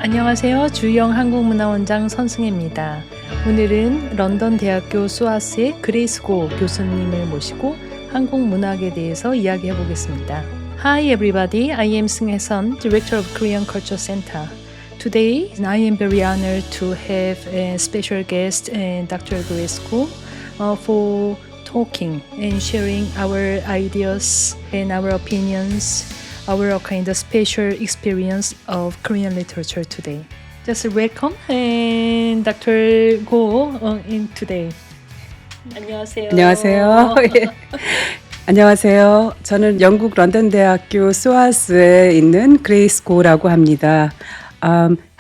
안녕하세요. 주영 한국문화원장 선승혜입니다. 오늘은 런던 대학교 수아스의 그레이스 고 교수님을 모시고 한국 문학에 대해서 이야기해 보겠습니다. Hi everybody, I am Seunghye Sun, Director of Korean Culture Center. Today, I am very honored to have a special guest, Dr. Grace Koh, for talking and sharing our ideas and our opinions, our kind of special experience of Korean literature today. Just welcome and Dr. Koh in today. 안녕하세요. 안녕하세요. 예. 안녕하세요. 저는 영국 런던 대학교 수아스에 있는 그레이스 고라고 합니다.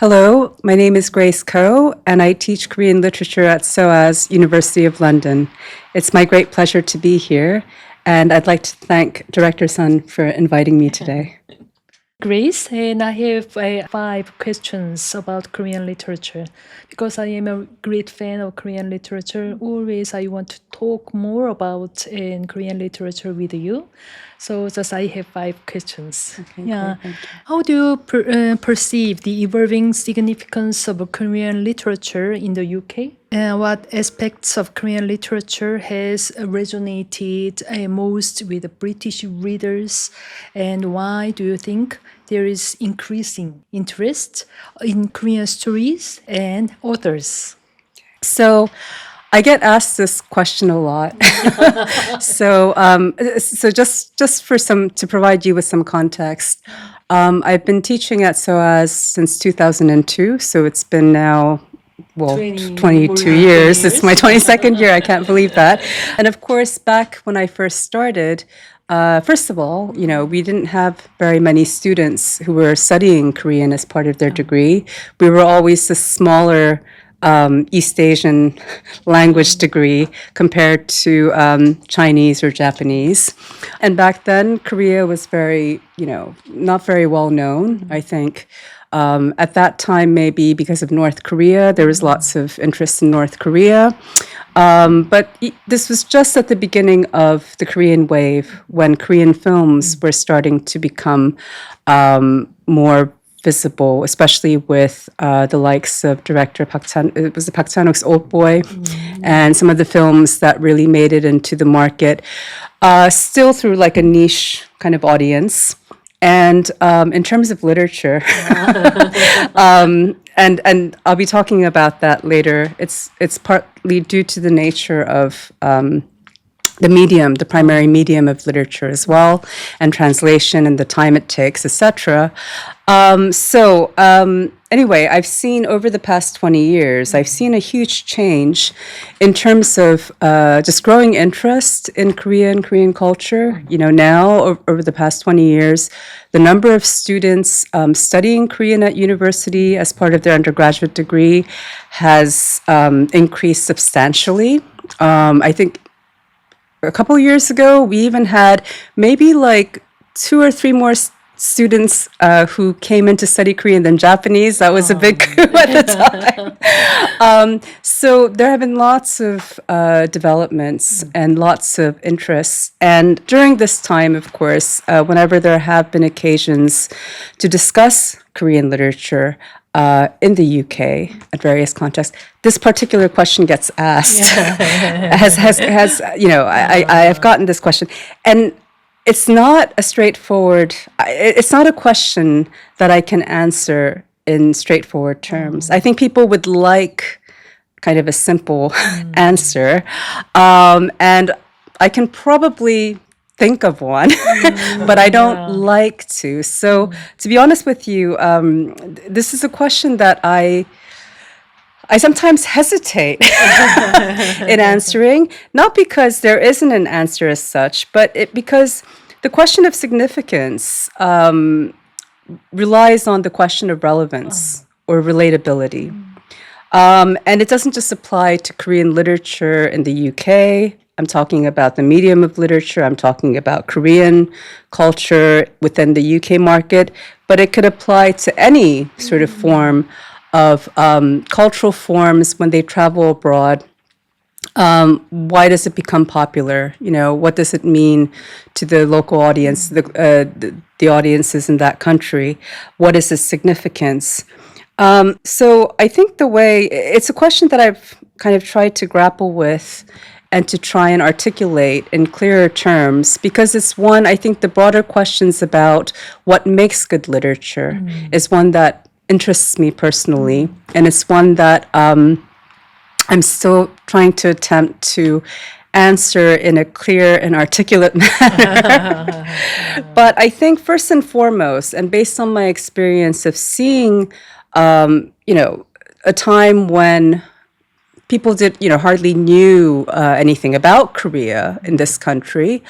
Hello, my name is Grace Koh, and I teach Korean literature at SOAS, University of London. It's my great pleasure to be here, and I'd like to thank Director Sun for inviting me today. Grace, and I have 5 questions about Korean literature. Because I am a great fan of Korean literature, always I want to talk more about Korean literature with you. So just I have 5 questions. Okay, Yeah. great, thank you. How do you perceive the evolving significance of Korean literature in the UK? What aspects of Korean literature has resonated most with British readers, and why do you think there is increasing interest in Korean stories and authors? So I get asked this question a lot. So just for to provide you with some context, I've been teaching at SOAS since 2002. So it's been now 22 years. It's my 22nd year. I can't believe that. And of course, back when I first started, first of all, we didn't have very many students who were studying Korean as part of their degree. We were always a smaller East Asian language degree compared to Chinese or Japanese. And back then, Korea was very, not very well known, I think. At that time, maybe because of North Korea, there was lots of interest in North Korea. But this was just at the beginning of the Korean wave when Korean films were starting to become more visible, especially with the likes of director Park Chan-wook's Old Boy, and some of the films that really made it into the market, still through like a niche kind of audience. And in terms of literature, and I'll be talking about that later. It's partly due to the nature of the medium, the primary medium of literature as well, and translation and the time it takes, etc. Anyway, I've seen over the past 20 years, I've seen a huge change in terms of just growing interest in Korean culture. Now, over the past 20 years, the number of students studying Korean at university as part of their undergraduate degree has increased substantially. I think a couple years ago, we even had maybe like 2 or 3 more students who came in to study Korean than Japanese. That was a big coup at the time. So there have been lots of developments and lots of interests. And during this time, of course, whenever there have been occasions to discuss Korean literature in the UK at various contexts, this particular question gets asked. I've gotten this question, and it's not a straightforward. It's not a question that I can answer in straightforward terms. I think people would like kind of a simple answer, and I can probably think of one, but I don't like to. So, to be honest with you, this is a question that I sometimes hesitate in answering, not because there isn't an answer as such, but because the question of significance relies on the question of relevance or relatability. And it doesn't just apply to Korean literature in the UK. I'm talking about the medium of literature. I'm talking about Korean culture within the UK market, but it could apply to any sort of form of cultural forms when they travel abroad. Why does it become popular? What does it mean to the local audience, the audiences in that country? What is its significance? So I think it's a question that I've kind of tried to grapple with and to try and articulate in clearer terms, because it's one, I think the broader questions about what makes good literature is one that interests me personally. And it's one that I'm still trying to attempt to answer in a clear and articulate manner. But I think first and foremost, and based on my experience of seeing, a time when people hardly knew anything about Korea in this country,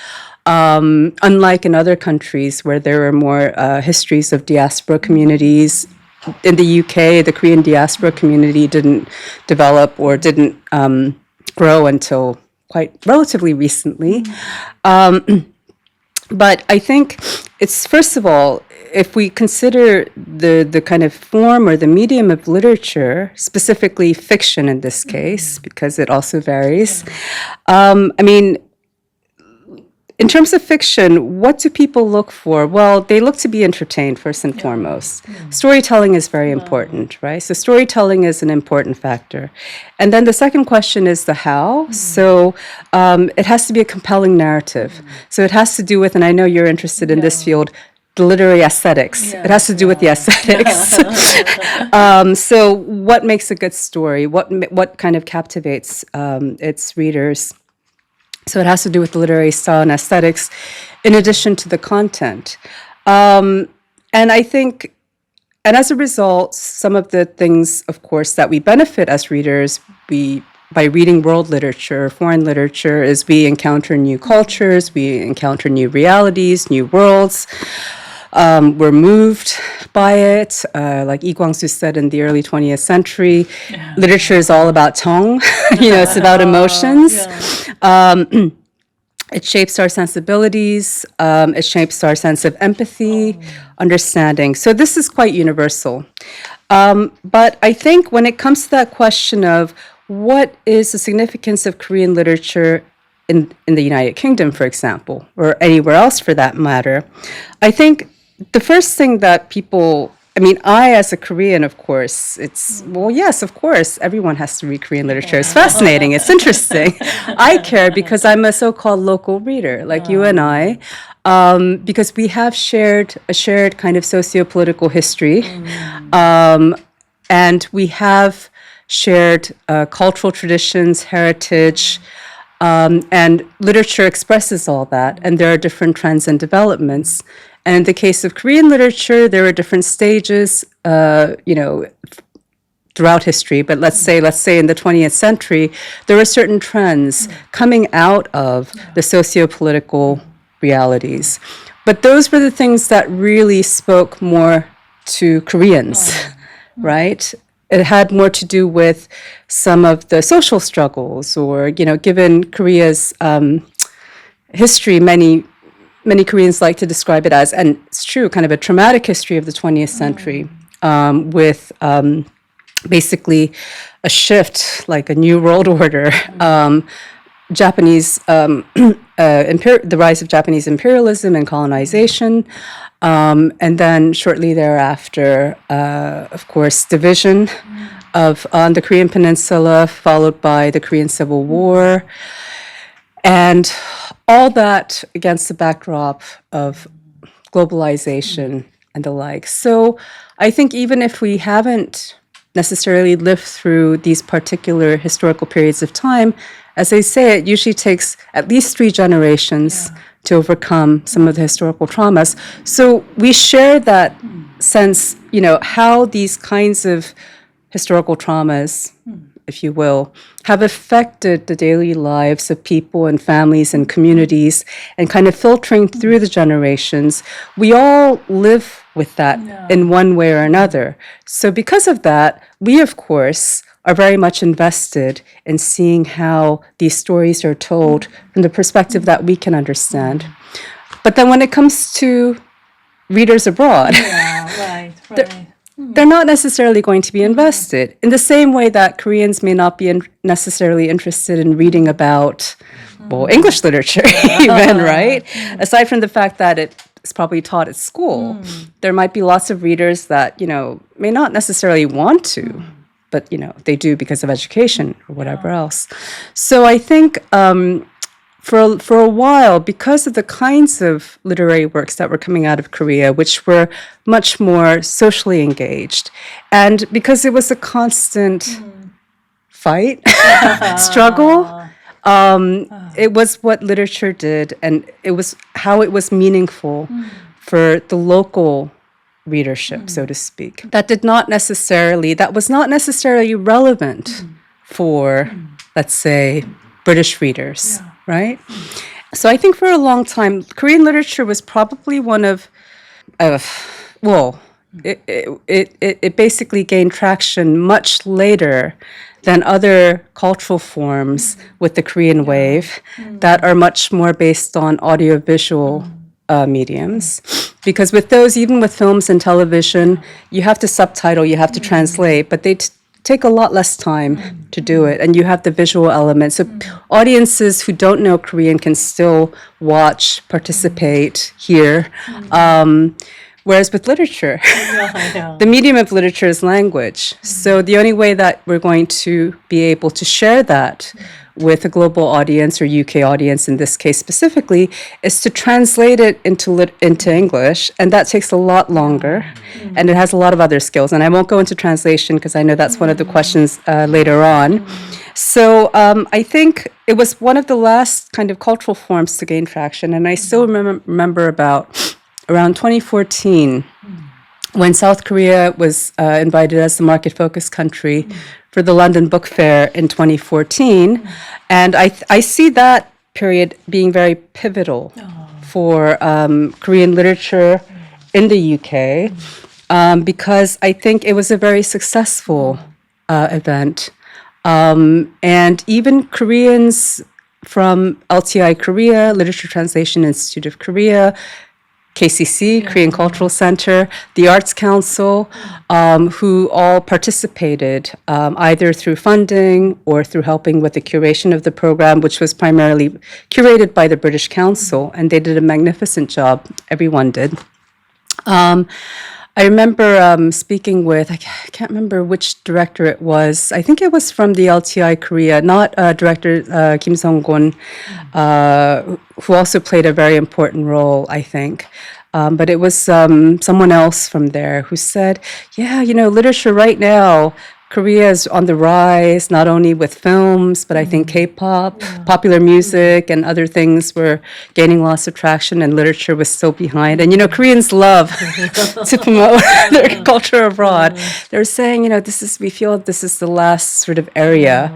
unlike in other countries where there are more histories of diaspora communities. In the UK, the Korean diaspora community didn't develop or didn't grow until quite relatively recently. But I think it's, first of all, if we consider the kind of form or the medium of literature, specifically fiction in this case, because it also varies, in terms of fiction, what do people look for? Well, they look to be entertained first and foremost. Storytelling is very important, right? So storytelling is an important factor. And then the second question is the how. So it has to be a compelling narrative. So it has to do with, and I know you're interested in this field, the literary aesthetics. It has to do with the aesthetics. So what makes a good story? What kind of captivates its readers? So it has to do with the literary style and aesthetics, in addition to the content. And I think, and as a result, some of the things, of course, that we benefit as readers, by reading world literature, foreign literature, is we encounter new cultures, we encounter new realities, new worlds. We're moved by it. Like Lee Kwang-soo said in the early 20th century, literature is all about tong. It's about emotions. It shapes our sensibilities. It shapes our sense of empathy, understanding. So this is quite universal. But I think when it comes to that question of what is the significance of Korean literature in the United Kingdom, for example, or anywhere else for that matter, I think the first thing that I, as a Korean, of course, yes, of course, everyone has to read Korean literature. It's fascinating. It's interesting. I care because I'm a so-called local reader, like you and I, because we have a shared kind of socio-political history, and we have shared cultural traditions, heritage, and literature expresses all that, and there are different trends and developments. And in the case of Korean literature, there are different stages, throughout history. But let's say in the 20th century, there were certain trends coming out of the socio-political realities. But those were the things that really spoke more to Koreans, right? It had more to do with some of the social struggles, or, given Korea's history, many Koreans like to describe it as, and it's true, kind of a traumatic history of the 20th century, with basically a shift, like a new world order, Japanese, the rise of Japanese imperialism and colonization, and then shortly thereafter, of course, division on the Korean Peninsula, followed by the Korean Civil War. And all that against the backdrop of globalization and the like. So I think even if we haven't necessarily lived through these particular historical periods of time, as I say, it usually takes at least 3 generations to overcome some of the historical traumas. So we share that sense, how these kinds of historical traumas, if you will, have affected the daily lives of people and families and communities, and kind of filtering through the generations. We all live with that in one way or another. So because of that, we, of course, are very much invested in seeing how these stories are told from the perspective that we can understand. But then when it comes to readers abroad, they're not necessarily going to be invested in the same way that Koreans may not be necessarily interested in reading about, English literature even, right? Aside from the fact that it is probably taught at school. There might be lots of readers that, may not necessarily want to, but, they do because of education or whatever else. So I think for a while, because of the kinds of literary works that were coming out of Korea, which were much more socially engaged, and because it was a constant fight, struggle, it was what literature did, and it was how it was meaningful for the local readership, so to speak. That was not necessarily relevant for, let's say, British readers, right? So I think for a long time, Korean literature was probably one of, it basically gained traction much later than other cultural forms with the Korean wave that are much more based on audiovisual mediums. Because with those, even with films and television, you have to subtitle, you have to translate, but they take a lot less time to do it, and you have the visual element. So audiences who don't know Korean can still watch, participate, hear. Whereas with literature, the medium of literature is language. So the only way that we're going to be able to share that with a global audience or UK audience in this case specifically is to translate it into English, and that takes a lot longer, and it has a lot of other skills. And I won't go into translation because I know that's one of the questions later on. So I think it was one of the last kind of cultural forms to gain traction, and I still remember around 2014, when South Korea was invited as the market-focused country for the London Book Fair in 2014. And I see that period being very pivotal for Korean literature in the UK, because I think it was a very successful event. And even Koreans from LTI Korea, Literature Translation Institute of Korea, KCC, Korean Cultural Center, the Arts Council, who all participated either through funding or through helping with the curation of the program, which was primarily curated by the British Council, and they did a magnificent job. Everyone did. I remember speaking with, I can't remember which director it was. I think it was from the LTI Korea, not director Kim Sung-gun, who also played a very important role, I think. But it was someone else from there who said, literature right now, Korea is on the rise, not only with films, but I think K-pop, popular music, and other things were gaining lots of traction, and literature was still behind. And, Koreans love to promote their culture abroad. They're saying, we feel this is the last sort of area,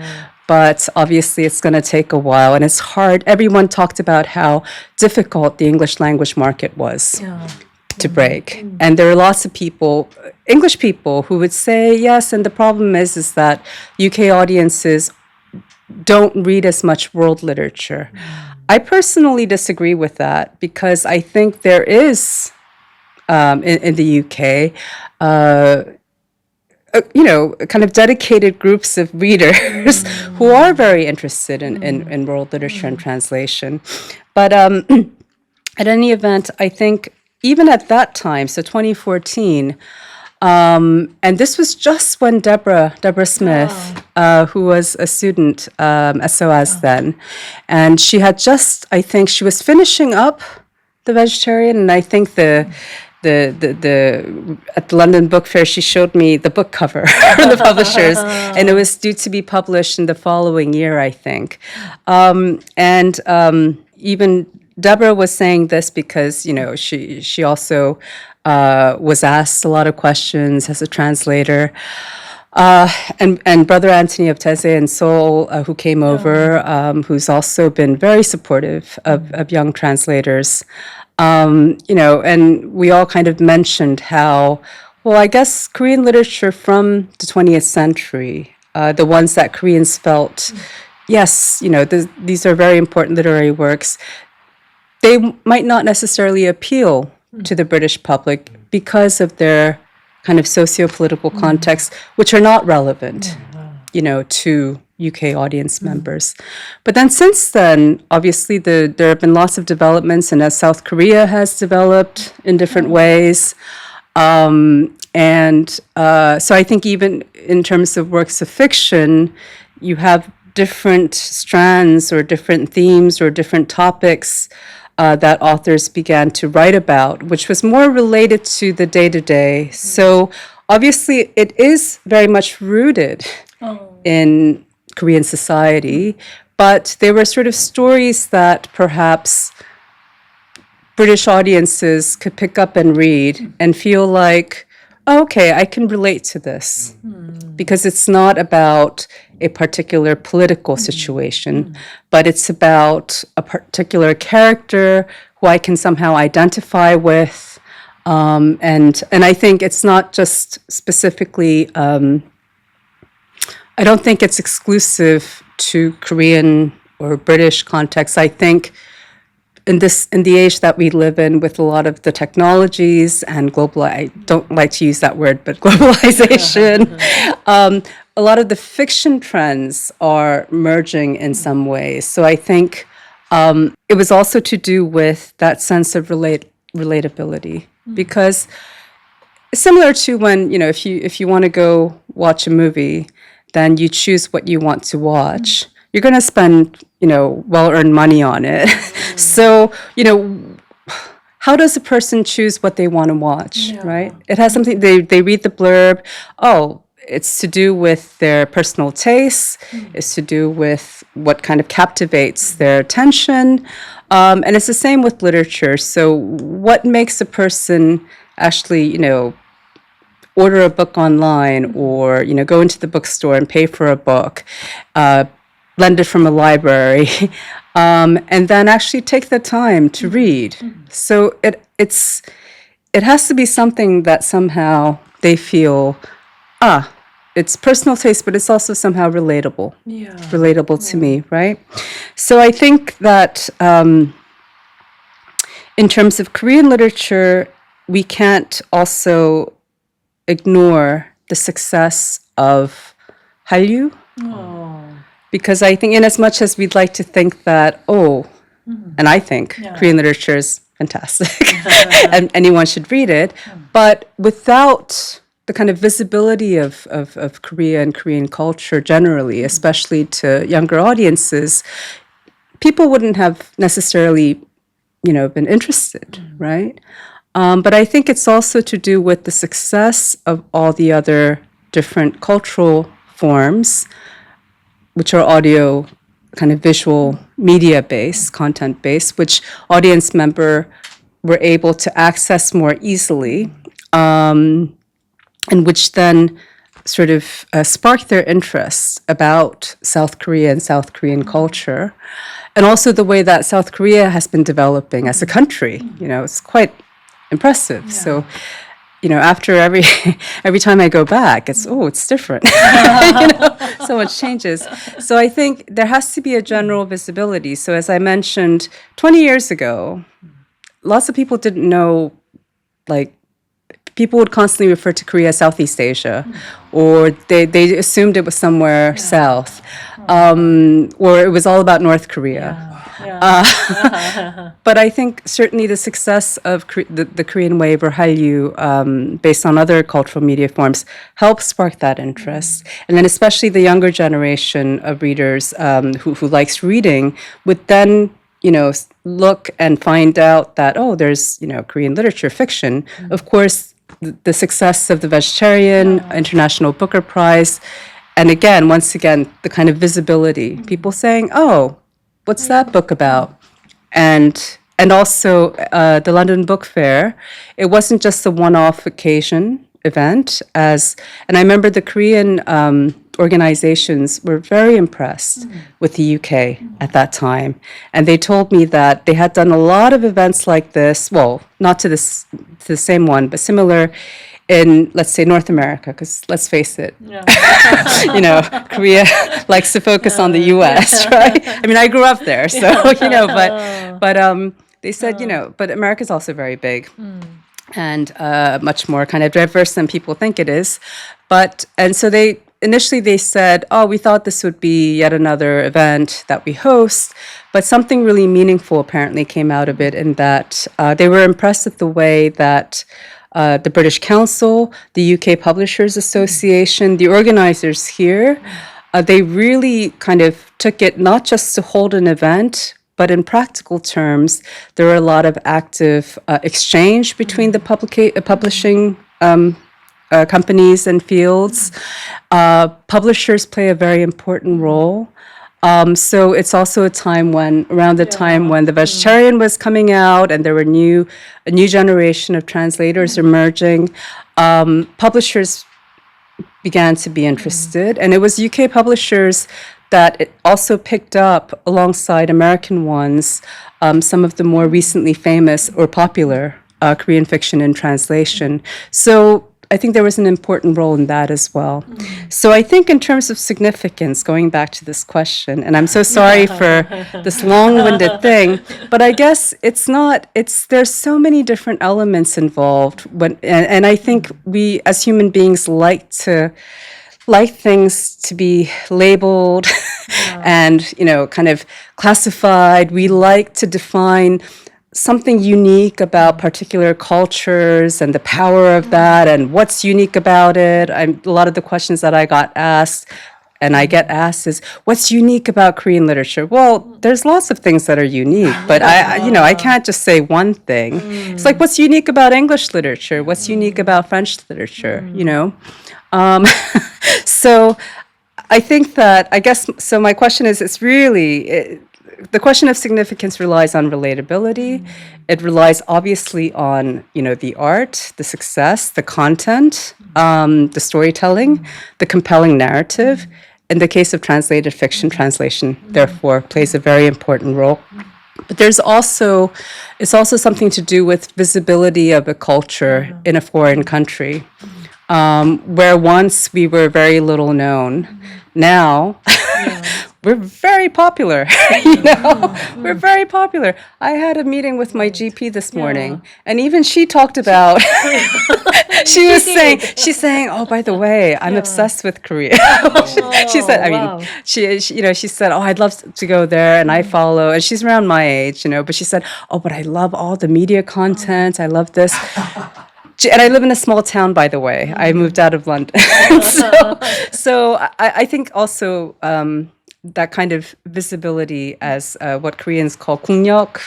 but obviously it's going to take a while, and it's hard. Everyone talked about how difficult the English language market was to break. And there are lots of people, English people, who would say, yes, and the problem is that UK audiences don't read as much world literature. I personally disagree with that, because I think there is, in the UK, kind of dedicated groups of readers who are very interested in world literature and translation. But at any event, I think even at that time, so 2014, and this was just when Deborah Smith, who was a student at SOAS then, and she had she was finishing up The Vegetarian, and I think at the London Book Fair, she showed me the book cover from the publishers, and it was due to be published in the following year, I think. Even Deborah was saying this because, she also was asked a lot of questions as a translator. And Brother Anthony of Taizé in Seoul, who came over, who's also been very supportive of young translators. And we all kind of mentioned how, I guess Korean literature from the 20th century, the ones that Koreans felt, yes, these are very important literary works, they might not necessarily appeal to the British public because of their kind of socio-political context, which are not relevant, to UK audience members. But then since then, obviously, there have been lots of developments, and as South Korea has developed in different ways. So I think even in terms of works of fiction, you have different strands or different themes or different topics that authors began to write about, which was more related to the day-to-day. So obviously, it is very much rooted in Korean society, but there were sort of stories that perhaps British audiences could pick up and read and feel like, oh, okay, I can relate to this. Because it's not about a particular political situation, but it's about a particular character who I can somehow identify with. And I think it's not just specifically, I don't think it's exclusive to Korean or British context. I think in the age that we live in, with a lot of the technologies and I don't like to use that word, but globalization, a lot of the fiction trends are merging in some ways. So I think it was also to do with that sense of relatability, because similar to when, if you want to go watch a movie, then you choose what you want to watch. You're going to spend, well-earned money on it. So, how does a person choose what they want to watch, right? It has something, they read the blurb, oh, it's to do with their personal tastes, it's to do with what kind of captivates their attention, and it's the same with literature. So what makes a person actually, order a book online or, go into the bookstore and pay for a book, lend it from a library, and then actually take the time to read. So it has to be something that somehow they feel, it's personal taste, but it's also somehow relatable to me, right? So I think that in terms of Korean literature, we can't also ignore the success of Hallyu. Because I think, in as much as we'd like to think that, and I think Korean literature is fantastic and anyone should read it, but without the kind of visibility of Korea and Korean culture generally, especially to younger audiences, people wouldn't have necessarily, been interested, right? But I think it's also to do with the success of all the other different cultural forms, which are audio, kind of visual, media-based, content-based, which audience member were able to access more easily, and which then sort of sparked their interest about South Korea and South Korean culture, and also the way that South Korea has been developing as a country. It's quite impressive. So, after every time I go back, it's different. So much changes. So I think there has to be a general visibility. So as I mentioned, 20 years ago, lots of people didn't know, people would constantly refer to Korea as Southeast Asia, or they assumed it was somewhere south, or it was all about North Korea. But I think certainly the success of the Korean wave or Hallyu, based on other cultural media forms, helps spark that interest. And then especially the younger generation of readers who likes reading would then, look and find out that, there's, Korean literature, fiction. Of course, the success of the Vegetarian International Booker Prize, and once again, the kind of visibility. People saying, what's that book about? And also the London Book Fair, it wasn't just a one-off event. And I remember the Korean organizations were very impressed with the UK at that time. And they told me that they had done a lot of events like this, well, not to the same one, but similar in, let's say, North America, because let's face it, Korea likes to focus on the U.S., right? I mean, I grew up there, so, but they said, but America's also very big and much more kind of diverse than people think it is. And so they initially they said, oh, we thought this would be yet another event that we host, but something really meaningful apparently came out of it in that they were impressed with the way that the British Council, the UK Publishers Association, the organizers here, they really kind of took it not just to hold an event, but in practical terms, there were a lot of active exchange between the publishing companies and fields. Publishers play a very important role. So it's also a time around the time when the vegetarian was coming out and there were a new generation of translators emerging, publishers began to be interested. And it was UK publishers that it also picked up alongside American ones, some of the more recently famous or popular Korean fiction in translation. So I think there was an important role in that as well. So I think in terms of significance, going back to this question, and I'm so sorry for this long-winded thing, but I guess there's so many different elements involved and I think we as human beings like things to be labeled and, kind of classified. We like to define something unique about particular cultures and the power of that and what's unique about it. A lot of the questions that I got asked and I get asked is, what's unique about Korean literature? Well, there's lots of things that are unique, but I can't just say one thing. It's like, what's unique about English literature? What's unique about French literature? So I think that, so my question is, it's really, the question of significance relies on relatability. It relies obviously on, the art, the success, the content, the storytelling, the compelling narrative. In the case of translated fiction, translation, therefore, plays a very important role. But it's also something to do with visibility of a culture in a foreign country, where once we were very little known. Now, we're very popular, we're very popular. I had a meeting with my GP this morning, and even she talked about, she's saying, oh, by the way, I'm obsessed with Korea. She said, she said, oh, I'd love to go there, and I follow, and she's around my age, but she said, oh, but I love all the media content, I love this. And I live in a small town, by the way. I moved out of London. So I think also that kind of visibility as what Koreans call 국력,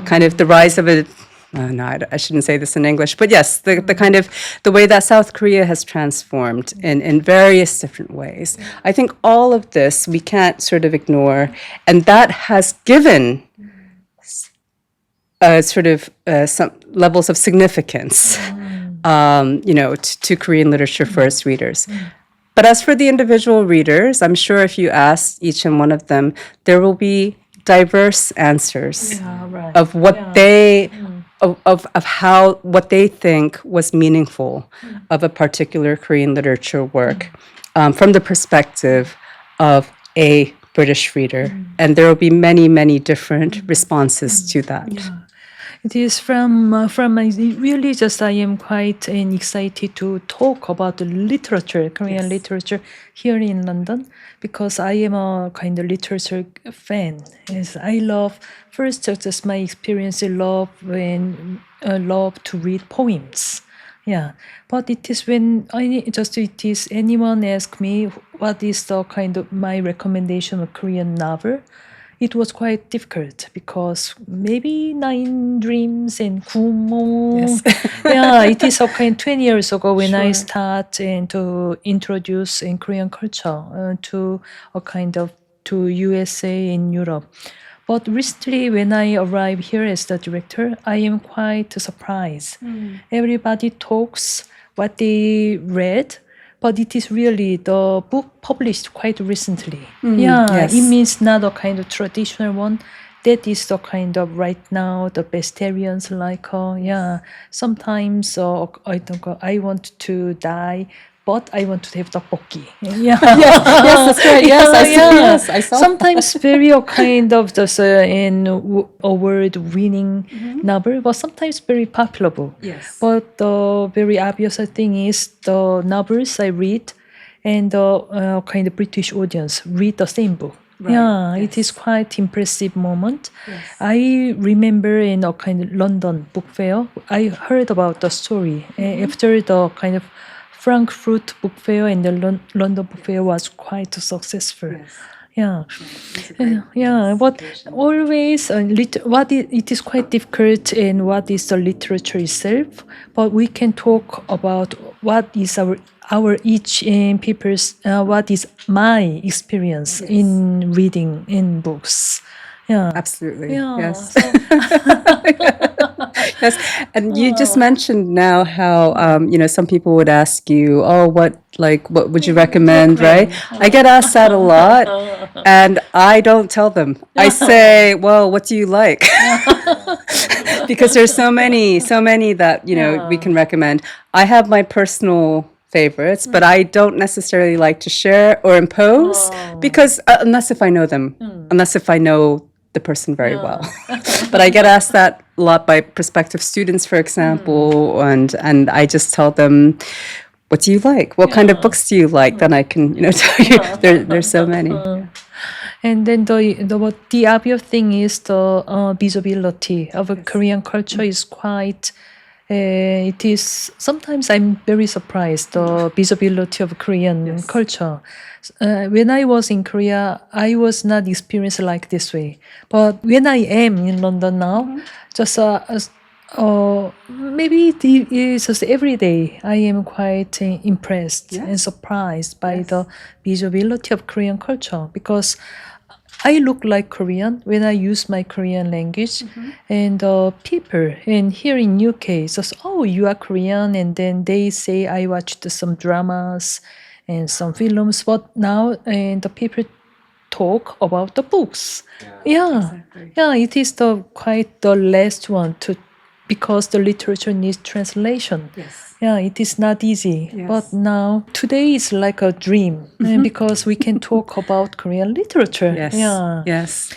kind of the rise of I shouldn't say this in English, but yes, the kind of the way that South Korea has transformed in various different ways. I think all of this we can't sort of ignore, and that has given some levels of significance, to Korean literature for its readers. But as for the individual readers, I'm sure if you ask each and one of them, there will be diverse answers of what they of how what they think was meaningful of a particular Korean literature work from the perspective of a British reader, and there will be many, many different responses to that. It is from my really just I am quite excited to talk about the literature, Korean literature here in London, because I am a kind of literature fan. Yes, I love first just my experience. I love to read poems. Yeah, but it is when anyone ask me what is the kind of my recommendation of Korean novel. It was quite difficult because maybe Nine Dreams and Gumo. Yes. Yeah, it is a kind 20 years ago when I start to introduce in Korean culture to a kind of to USA and Europe. But recently, when I arrived here as the director, I am quite surprised. Everybody talks what they read, but it is really the book published quite recently. It means not a kind of traditional one. That is the kind of right now the vegetarians like. Sometimes I want to die, but I want to have tteokbokki. Yes, that's right. Yes, I saw. Sometimes very kind of this in award-winning novel, but sometimes very popular book. Yes. But the very obvious thing is the novels I read and the kind of British audience read the same book. Yeah, it is quite impressive moment. I remember in a kind of London book fair, I heard about the story after the kind of Frankfurt book fair and the London book fair was quite successful. Yeah, but always it is quite difficult and what is the literature itself. But we can talk about what is our each people's what is my experience in reading in books. Yeah, Absolutely. Yeah, Yes. so- Yes. And you just mentioned now how some people would ask you, oh, what would you recommend, right? I get asked that a lot, and I don't tell them. I say, well, what do you like? Because there's so many that we can recommend. I have my personal favorites, but I don't necessarily like to share or impose because unless if I know them, unless if I know the person very well. But I get asked that a lot by prospective students, for example, and I just tell them, what do you like? What kind of books do you like? Then I can, tell you. There's so many. And then the obvious thing is the visibility of a Korean culture is quite. It is sometimes I'm very surprised the visibility of Korean culture. When I was in Korea, I was not experienced like this way. But when I am in London now, just maybe it is just every day I am quite impressed and surprised by the visibility of Korean culture because I look like Korean when I use my Korean language, and people and here in UK says, "Oh, you are Korean," and then they say I watched some dramas and some films, but now and the people talk about the books. Yeah, it is the quite the last one to because the literature needs translation. Yeah, it is not easy. But now, today is like a dream because we can talk about Korean literature. Yes. Yeah. Yes.